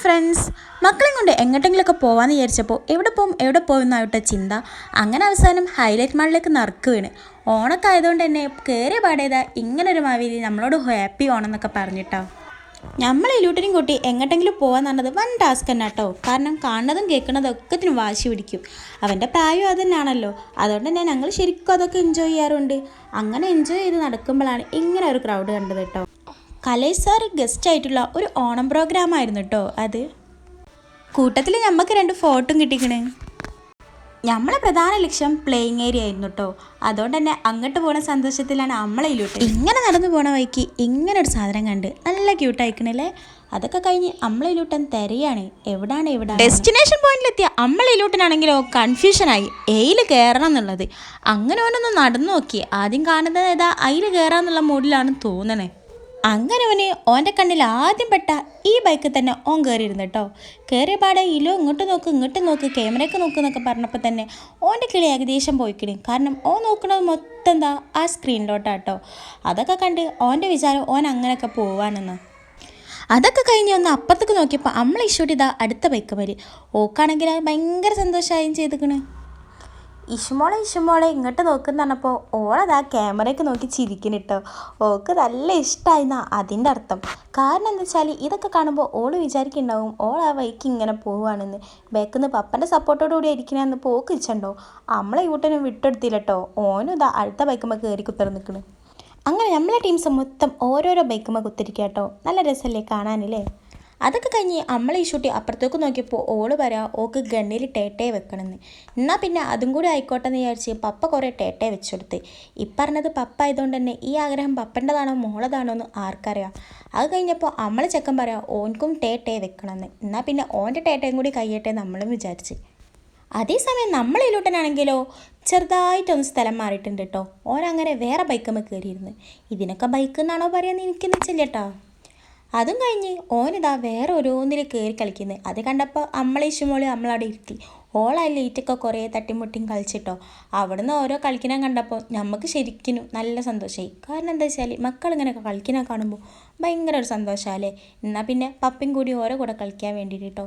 Friends, മക്കളെയും കൊണ്ട് എങ്ങോട്ടെങ്കിലുമൊക്കെ പോകാമെന്ന് വിചാരിച്ചപ്പോൾ എവിടെ പോകും എന്നാവട്ടെ ചിന്ത. അങ്ങനെ അവസാനം ഹൈലൈറ്റ് മാളിലേക്ക് നറുക്ക് വീണ്. ഓണൊക്കെ ആയതുകൊണ്ട് തന്നെ കയറിയ പാടേതാ ഇങ്ങനൊരു മാവേലി നമ്മളോട് ഹാപ്പി ഓണം എന്നൊക്കെ പറഞ്ഞിട്ടോ. നമ്മൾ ഇലൂട്ടനും കൂട്ടി എങ്ങോട്ടെങ്കിലും പോകാന്ന് പറഞ്ഞത് വൻ ടാസ്ക് തന്നെ കേട്ടോ. കാരണം കാണുന്നതും കേൾക്കുന്നതും ഒക്കത്തിനും വാശി പിടിക്കും. അവൻ്റെ പ്രായം അത് തന്നെയാണല്ലോ. അതുകൊണ്ട് തന്നെ ഞങ്ങൾ ശരിക്കും അതൊക്കെ എൻജോയ് ചെയ്യാറുണ്ട്. അങ്ങനെ എൻജോയ് ചെയ്ത് നടക്കുമ്പോഴാണ് ഇങ്ങനെ ഒരു ക്രൗഡ് കണ്ടത് കേട്ടോ. കലേഷ് സാർ ഗസ്റ്റ് ആയിട്ടുള്ള ഒരു ഓണം പ്രോഗ്രാം ആയിരുന്നു കേട്ടോ അത്. കൂട്ടത്തിൽ നമുക്ക് 2 ഫോട്ടോയും കിട്ടിക്കണേ. നമ്മളെ പ്രധാന ലക്ഷ്യം പ്ലേയിങ് ഏരിയ ആയിരുന്നു കേട്ടോ. അതുകൊണ്ട് തന്നെ അങ്ങോട്ട് പോകുന്ന സന്തോഷത്തിലാണ് നമ്മളയിലൂട്ട് ഇങ്ങനെ നടന്നു പോണ വഴിക്ക് ഇങ്ങനെ ഒരു സാധനം കണ്ട് നല്ല ക്യൂട്ടായിക്കണല്ലേ. അതൊക്കെ കഴിഞ്ഞ് നമ്മളയിലൂട്ടൻ തിരയാണ് എവിടെ ഡെസ്റ്റിനേഷൻ പോയിന്റിലെത്തിയ നമ്മളയിലൂട്ടനാണെങ്കിലോ കൺഫ്യൂഷനായി എയിൽ കയറണം എന്നുള്ളത്. അങ്ങനെ ഓനൊന്ന് നടന്നു നോക്കി. ആദ്യം കാണുന്നത് ഏതാ അതിൽ കയറാന്നുള്ള മൂഡിലാണ് തോന്നണേ. അങ്ങനെ ഓൻ്റെ കണ്ണിൽ ആദ്യം പെട്ട ഈ ബൈക്കിൽ തന്നെ ഓൻ കയറിയിരുന്നു കേട്ടോ. കയറിയ പാടെ ഇലോ ഇങ്ങോട്ട് നോക്ക് ക്യാമറയ്ക്ക് നോക്ക് എന്നൊക്കെ പറഞ്ഞപ്പോൾ തന്നെ ഓൻ്റെ കിളി ഏകദേശം പോയിക്കിണി. കാരണം ഓൻ നോക്കുന്നത് മൊത്തം എന്താ ആ സ്ക്രീനിലോട്ടാട്ടോ. അതൊക്കെ കണ്ട് ഓൻ്റെ വിചാരം ഓൻ അങ്ങനെയൊക്കെ പോവാണെന്ന്. അതൊക്കെ കഴിഞ്ഞ് ഒന്ന് അപ്പുറത്തേക്ക് നോക്കിയപ്പോൾ നമ്മൾ ഇഷ്യൂട്ട് അടുത്ത ബൈക്ക് വരി. ഓക്കാണെങ്കിൽ ഭയങ്കര സന്തോഷമായും ചെയ്തിക്കണ്. ഇഷുമോളെ ഇങ്ങോട്ട് നോക്കുന്ന പറഞ്ഞപ്പോൾ ഓളതാ ക്യാമറയ്ക്ക് നോക്കി ചിരിക്കണിട്ടോ. ഓൾക്ക് നല്ല ഇഷ്ടമായിരുന്ന അതിൻ്റെ അർത്ഥം. കാരണം എന്താ വെച്ചാൽ ഇതൊക്കെ കാണുമ്പോൾ ഓള് വിചാരിക്കുന്നുണ്ടാവും ഓൾ ആ വഴിക്ക് ഇങ്ങനെ പോവുകയാണെന്ന്. ബാക്കിൽ നിന്ന് പപ്പൻ്റെ സപ്പോർട്ടോടുകൂടി ഇരിക്കണമെന്ന് പോക്ക് വെച്ചിട്ടുണ്ടോ. നമ്മളെ കൂട്ടനും വിട്ടെടുത്തില്ല കേട്ടോ. ഓനും ഇതാ അടുത്ത ബൈക്കുമ്പോൾ കയറി കുത്തറി നിൽക്കണ്. അങ്ങനെ നമ്മളെ ടീംസ് മൊത്തം ഓരോരോ ബൈക്കുമ്പോൾ കുത്തിരിക്കുക കേട്ടോ. നല്ല രസമല്ലേ കാണാനില്ലേ. അതൊക്കെ കഴിഞ്ഞ് നമ്മളെ ഇഷ്യൂട്ടി അപ്പുറത്തേക്ക് നോക്കിയപ്പോൾ ഓള് പറയാം ഓക്ക് ഗണ്ണിൽ ടേട്ടേ വെക്കണമെന്ന്. എന്നാൽ പിന്നെ അതും കൂടി ആയിക്കോട്ടെ എന്ന് വിചാരിച്ച് പപ്പ കുറേ ടേട്ടേ വെച്ചു കൊടുത്ത്. പറഞ്ഞത് പപ്പ ആയതുകൊണ്ട് തന്നെ ഈ ആഗ്രഹം പപ്പൻ്റെതാണോ മോളതാണോ എന്ന് ആർക്കറിയാം. അത് കഴിഞ്ഞപ്പോൾ നമ്മളെ ചെക്കൻ പറയാം ഓൻക്കും ടേട്ടേ വെക്കണമെന്ന്. എന്നാൽ പിന്നെ ഓൻ്റെ ടേട്ടയും കൂടി കഴിയട്ടെ നമ്മളും വിചാരിച്ച്. അതേസമയം നമ്മളിലൂട്ടനാണെങ്കിലോ ചെറുതായിട്ടൊന്ന് സ്ഥലം മാറിയിട്ടുണ്ട് കേട്ടോ. ഓനങ്ങനെ വേറെ ബൈക്കുമ്പോൾ കയറിയിരുന്നു. ഇതിനൊക്കെ ബൈക്ക് എന്നാണോ പറയാമെന്ന് എനിക്കെന്ന് വെച്ചില്ല കേട്ടോ. അതും കഴിഞ്ഞ് ഓനിതാ വേറെ ഓരോന്നിൽ കയറി കളിക്കുന്നത്. അത് കണ്ടപ്പോൾ നമ്മളെ ഇഷ്ടമോളി നമ്മളവിടെ ഇരുത്തി. ഓളല്ല ഈറ്റൊക്കെ കുറേ തട്ടിമുട്ടിയും കളിച്ചിട്ടോ. അവിടുന്ന് ഓരോ കളിക്കിനെ കണ്ടപ്പോൾ നമുക്ക് ശരിക്കും നല്ല സന്തോഷമായി. കാരണം എന്താ വെച്ചാൽ മക്കളിങ്ങനെയൊക്കെ കളിക്കിനെ കാണുമ്പോൾ ഭയങ്കര ഒരു സന്തോഷമല്ലേ. എന്നാൽ പിന്നെ പപ്പയും കൂടി ഓരോ കൂടെ കളിക്കാൻ വേണ്ടിയിട്ട് കേട്ടോ.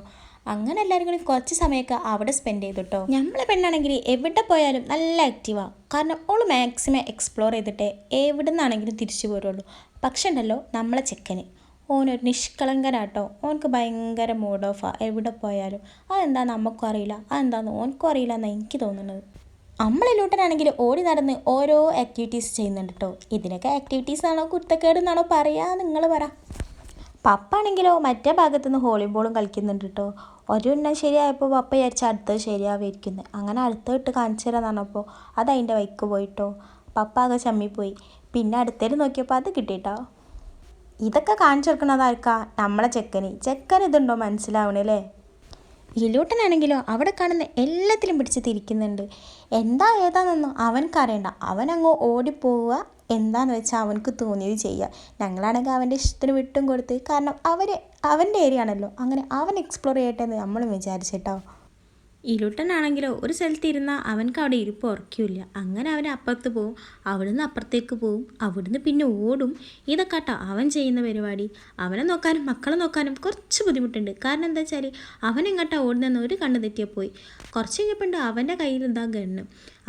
അങ്ങനെ എല്ലാവരും കൂടി കുറച്ച് സമയമൊക്കെ അവിടെ സ്പെൻഡ് ചെയ്തു കേട്ടോ. നമ്മളെ പെണ്ണാണെങ്കിൽ എവിടെ പോയാലും നല്ല ആക്റ്റീവാണ്. കാരണം ഓൾ മാക്സിമം എക്സ്പ്ലോർ ചെയ്തിട്ടേ എവിടെ നിന്നാണെങ്കിലും തിരിച്ചു പോരുള്ളൂ. പക്ഷേ ഉണ്ടല്ലോ നമ്മളെ ചെക്കന് ഓനൊരു നിഷ്കളങ്കനാട്ടോ. ഓനക്ക് ഭയങ്കര മൂഡ് ഓഫാണ് എവിടെ പോയാലും. അതെന്താ നമുക്കും അറിയില്ല, അതെന്താന്ന് ഓനക്കും അറിയില്ല എന്നാണ് എനിക്ക് തോന്നുന്നത്. നമ്മളിലൂട്ടനാണെങ്കിൽ ഓടി നടന്ന് ഓരോ ആക്ടിവിറ്റീസ് ചെയ്യുന്നുണ്ട് കേട്ടോ. ഇതിനൊക്കെ ആക്ടിവിറ്റീസ് ആണോ കുരുത്തക്കേട് എന്നാണോ പറയുക നിങ്ങൾ പറ. പപ്പ ആണെങ്കിലോ മറ്റേ ഭാഗത്തുനിന്ന് വോളിബോളും കളിക്കുന്നുണ്ട് കേട്ടോ. ഒരു എണ്ണം ശരിയായപ്പോൾ പപ്പ വിചാരിച്ച അടുത്തത് ശരിയാവായിരിക്കുന്നത്. അങ്ങനെ അടുത്തിട്ട് കാണിച്ചു തരാന്ന് പറഞ്ഞപ്പോൾ അത് അതിൻ്റെ വൈക്ക് പോയിട്ടോ. പപ്പ ആകെ ചമ്മിപ്പോയി. പിന്നെ അടുത്തേൽ നോക്കിയപ്പോൾ അത് കിട്ടിയിട്ടോ. ഇതൊക്കെ കാണിച്ചു കൊടുക്കുന്നതായിരിക്കാ നമ്മളെ ചെക്കൻ ഇതുണ്ടോ മനസ്സിലാവണല്ലേ. ഇലൂട്ടനാണെങ്കിലോ അവിടെ കാണുന്ന എല്ലാത്തിലും പിടിച്ച് തിരിക്കുന്നുണ്ട്. എന്താ ഏതാണെന്നൊന്നും അവനക്കറിയണ്ട. അവനങ്ങ് ഓടിപ്പോവുക, എന്താണെന്ന് വെച്ചാൽ അവനക്ക് തോന്നിയത് ചെയ്യുക. ഞങ്ങളാണെങ്കിൽ അവൻ്റെ ഇഷ്ടത്തിന് വിട്ടും കൊടുത്ത്. കാരണം അവൻ്റെ ഏരിയ ആണല്ലോ. അങ്ങനെ അവൻ എക്സ്പ്ലോർ ചെയ്യട്ടെ എന്ന് നമ്മളും വിചാരിച്ചിട്ടോ. ഇലൂട്ടനാണെങ്കിലോ ഒരു സ്ഥലത്ത് ഇരുന്നാൽ അവനക്ക് അവിടെ ഇരിപ്പ് ഉറക്കില്ല. അങ്ങനെ അവൻ അപ്പുറത്ത് പോവും, അവിടുന്ന് അപ്പുറത്തേക്ക് പോവും, അവിടുന്ന് പിന്നെ ഓടും. ഇതൊക്കെ കേട്ടോ അവൻ ചെയ്യുന്ന പരിപാടി. അവനെ നോക്കാനും മക്കളെ നോക്കാനും കുറച്ച് ബുദ്ധിമുട്ടുണ്ട്. കാരണം എന്താ വെച്ചാൽ അവനെങ്ങോട്ടാ ഓടുന്നതെന്ന് ഒരു കണ്ണ് തെറ്റിയാൽ പോയി. കുറച്ച് കഴിഞ്ഞപ്പോൾ അവൻ്റെ കയ്യിൽ എന്താ ഗണ്ണ്.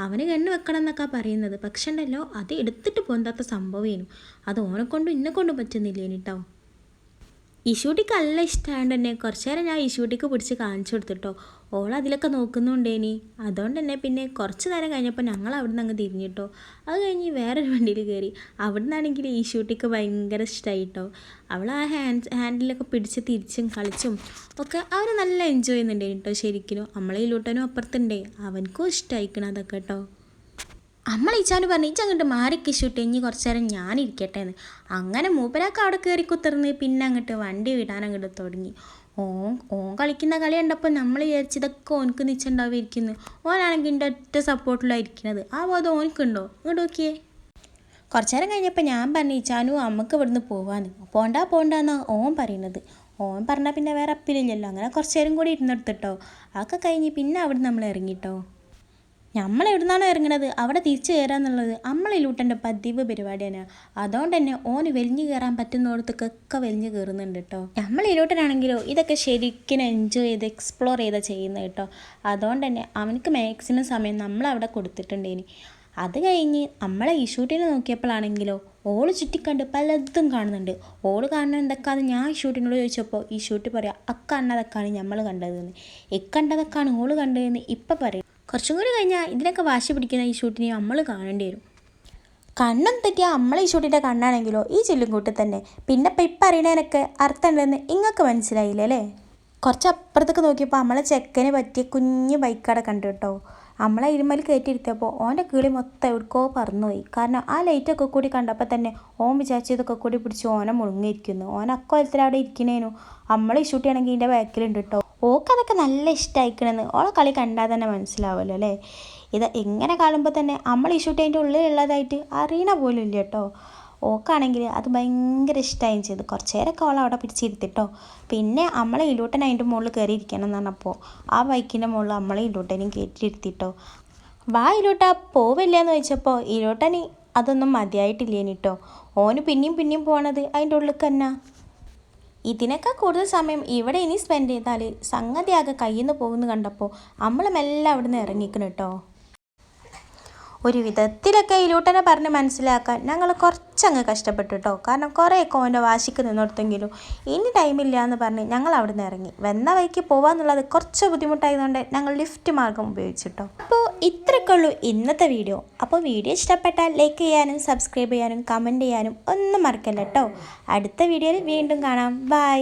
അവന് ഗണ്ണ് വെക്കണം എന്നൊക്കെ പറയുന്നത്. പക്ഷേ ഉണ്ടല്ലോ അത് എടുത്തിട്ട് പോകാത്ത സംഭവമേനു. അത് ഓനെക്കൊണ്ടും എന്നെക്കൊണ്ടും പറ്റുന്നില്ലേനി കേട്ടോ. ഇഷൂട്ടിക്ക് നല്ല ഇഷ്ടമായതുകൊണ്ട് തന്നെ കുറച്ച് നേരം ഞാൻ ഇഷൂട്ടിക്ക് പിടിച്ച് കാണിച്ചു കൊടുത്തിട്ടോ. ഓൾ അതിലൊക്കെ നോക്കുന്നുണ്ടേനി. അതുകൊണ്ട് തന്നെ പിന്നെ കുറച്ച് നേരം കഴിഞ്ഞപ്പോൾ ഞങ്ങൾ അവിടെ നിന്ന് അങ്ങ് തിരിഞ്ഞിട്ടോ. അത് കഴിഞ്ഞ് വേറൊരു വണ്ടിയിൽ കയറി. അവിടെ നിന്നാണെങ്കിൽ ഇഷൂട്ടിക്ക് ഭയങ്കര ഇഷ്ടമായിട്ടോ. അവൾ ആ ഹാൻഡിലൊക്കെ പിടിച്ച് തിരിച്ചും കളിച്ചും ഒക്കെ അവർ നല്ല എൻജോയ് ചെയ്യുന്നുണ്ടേനി കേട്ടോ. ശരിക്കും നമ്മളെ ഇലൂട്ടനും അപ്പുറത്തുണ്ടേ അവനക്കും ഇഷ്ടമായിക്കണം അതൊക്കെ കേട്ടോ. ഇച്ചാന് പറഞ്ഞു അങ്ങോട്ട് മാറിക്കിഷൂട്ട് ഇനി കുറച്ച് നേരം ഞാനിരിക്കട്ടെ എന്ന്. അങ്ങനെ മൂപ്പരാക്ക് അവിടെ കയറി കുത്തിർന്ന് പിന്നെ അങ്ങോട്ട് വണ്ടി വിടാൻ അങ്ങോട്ട് തുടങ്ങി. ഓൻ കളിക്കുന്ന കളി കണ്ടപ്പോൾ നമ്മൾ വിചാരിച്ചതൊക്കെ ഓനക്ക് നിശ്ചയുണ്ടാവുമായിരിക്കുന്നു. ഓനാണെങ്കിൽ എൻ്റെ ഒറ്റ സപ്പോർട്ടിലായിരിക്കുന്നത്. ആ ബോധം ഓനക്കുണ്ടോ ഇങ്ങോട്ട് നോക്കിയേ. കുറച്ച് നേരം കഴിഞ്ഞപ്പോൾ ഞാൻ പറഞ്ഞു ഇച്ചാനു അമ്മക്ക് ഇവിടുന്ന് പോവാന്ന്. പോണ്ടാന്നാണ് ഓൻ പറയുന്നത്. ഓൻ പറഞ്ഞാൽ പിന്നെ വേറെ അപ്പിലില്ലല്ലോ. അങ്ങനെ കുറച്ച് നേരം കൂടി ഇരുന്നെടുത്തിട്ടോ. അതൊക്കെ കഴിഞ്ഞ് പിന്നെ അവിടെ നമ്മൾ ഇറങ്ങിട്ടോ. നമ്മൾ എവിടുന്നാണോ ഇറങ്ങണത് അവിടെ തിരിച്ചു കയറാന്നുള്ളത് നമ്മളെ ഇലൂട്ടൻ്റെ പതിവ് പരിപാടിയാണ്. അതുകൊണ്ട് തന്നെ ഓന് വലിഞ്ഞു കയറാൻ പറ്റുന്നിടത്തൊക്കെ വലിഞ്ഞു കയറുന്നുണ്ട് കേട്ടോ. നമ്മൾ ഇലൂട്ടനാണെങ്കിലോ ഇതൊക്കെ ശരിക്കും എൻജോയ് ചെയ്ത് എക്സ്പ്ലോർ ചെയ്താൽ ചെയ്യുന്നത് കേട്ടോ. അതുകൊണ്ട് തന്നെ അവനക്ക് മാക്സിമം സമയം നമ്മളവിടെ കൊടുത്തിട്ടുണ്ടേനി. അത് കഴിഞ്ഞ് നമ്മളെ ഈ ഷൂട്ടിനെ നോക്കിയപ്പോഴാണെങ്കിലോ ഓള് ചുറ്റിക്കണ്ട് പലതും കാണുന്നുണ്ട്. ഓള് കാണുന്നത് എന്തൊക്കെയാണെന്ന് ഞാൻ ഈ ഷൂട്ടിനോട് ചോദിച്ചപ്പോൾ ഈ ഷൂട്ടി പറയാം അക്കണ്ടതൊക്കെയാണ് നമ്മൾ കണ്ടതെന്ന്, ഇക്കണ്ടതൊക്കെയാണ് ഓള് കണ്ടതെന്ന് ഇപ്പം പറയും. കുറച്ചും കൂടി കഴിഞ്ഞാൽ ഇതിനൊക്കെ വാശി പിടിക്കുന്ന ഈ ഷൂട്ടിനെ നമ്മൾ കാണേണ്ടി വരും. കണ്ണും തെറ്റിയാൽ നമ്മളെ ഈ ഷൂട്ടിൻ്റെ കണ്ണാണെങ്കിലോ ഈ ചില്ലും കൂട്ടി തന്നെ. പിന്നെ ഇപ്പം അറിയണതിനൊക്കെ അർത്ഥമുണ്ടെന്ന് ഇങ്ങൾക്ക് മനസ്സിലായില്ലേ അല്ലേ? കുറച്ച് അപ്പുറത്തേക്ക് നോക്കിയപ്പോൾ നമ്മളെ ചെക്കന് പറ്റിയ കുഞ്ഞ് ബൈക്കവിടെ കണ്ടു കേട്ടോ. നമ്മളെ ഇരുമൽ കയറ്റിയിരുത്തിയപ്പോൾ ഓൻ്റെ കിളി മൊത്തം എവിടേക്കോ പറന്നുപോയി. കാരണം ആ ലൈറ്റൊക്കെ കൂടി കണ്ടപ്പോൾ തന്നെ ഓൻ വിചാരിച്ചതൊക്കെ കൂടി പിടിച്ച് ഓനെ മുಳುങ്ങിയിരിക്കുന്നു. ഓൻ അക്കോലത്തിൽ അവിടെ ഇരിക്കണേനു. നമ്മൾ ഈ ഷൂട്ടിയാണെങ്കിൽ ഇതിൻ്റെ ബാക്കിലുണ്ട് കേട്ടോ. ഓക്കതൊക്കെ നല്ല ഇഷ്ടമായിക്കണമെന്ന് ഓളെ കളി കണ്ടാൽ തന്നെ മനസ്സിലാവുമല്ലോ അല്ലേ? ഇത് എങ്ങനെ കാണുമ്പോൾ തന്നെ നമ്മൾ ഈ ഷൂട്ടി അതിൻ്റെ ഉള്ളിലുള്ളതായിട്ട് അറിയണ പോലും ഇല്ല കേട്ടോ. ഓക്കാണെങ്കിൽ അത് ഭയങ്കര ഇഷ്ടമായും ചെയ്തു. കുറച്ച് നേരമൊക്കെ അവൾ അവിടെ പിടിച്ചിരുത്തിട്ടോ. പിന്നെ നമ്മളെ ഇലൂട്ടൻ അതിൻ്റെ മുകളിൽ കയറി ഇരിക്കണം എന്ന് പറഞ്ഞപ്പോൾ ആ ബൈക്കിൻ്റെ മുകളിൽ നമ്മളെ ഇലൂട്ടനെയും കയറ്റിയിരുത്തിട്ടോ. വാ ഇലൂട്ട പോവില്ല എന്ന് ചോദിച്ചപ്പോൾ ഇലൂട്ടന് അതൊന്നും മതിയായിട്ടില്ലേനി കേട്ടോ. ഓന് പിന്നെയും പോകണത് അതിൻ്റെ ഉള്ളിൽ തന്നെ. ഇതിനൊക്കെ കൂടുതൽ സമയം ഇവിടെ ഇനി സ്പെൻഡ് ചെയ്താൽ സംഗതിയാകെ കയ്യിൽ നിന്ന് പോകുന്നു കണ്ടപ്പോൾ നമ്മൾ മെല്ലെ അവിടെ നിന്ന് ഇറങ്ങിക്കണം കേട്ടോ. ഒരു വിധത്തിലൊക്കെ ഇലൂട്ടനെ പറഞ്ഞ് മനസ്സിലാക്കാൻ ഞങ്ങൾ കുറച്ചങ്ങ് കഷ്ടപ്പെട്ടു കേട്ടോ. കാരണം കുറേയൊക്കെ ഓൻ്റെ വാശിക്ക് നിന്നെടുത്തെങ്കിലും ഇനി ടൈമില്ല എന്ന് പറഞ്ഞ് ഞങ്ങൾ അവിടെ നിന്ന് ഇറങ്ങി. വന്ന വഴിക്ക് പോകാമെന്നുള്ളത് കുറച്ച് ബുദ്ധിമുട്ടായതുകൊണ്ട് ഞങ്ങൾ ലിഫ്റ്റ് മാർഗം ഉപയോഗിച്ചിട്ടോ. അപ്പോൾ ഇത്രയൊക്കെ ഉള്ളൂ ഇന്നത്തെ വീഡിയോ. അപ്പോൾ വീഡിയോ ഇഷ്ടപ്പെട്ടാൽ ലൈക്ക് ചെയ്യാനും സബ്സ്ക്രൈബ് ചെയ്യാനും കമൻറ്റ് ചെയ്യാനും ഒന്നും മറക്കല്ല കേട്ടോ. അടുത്ത വീഡിയോയിൽ വീണ്ടും കാണാം. ബൈ.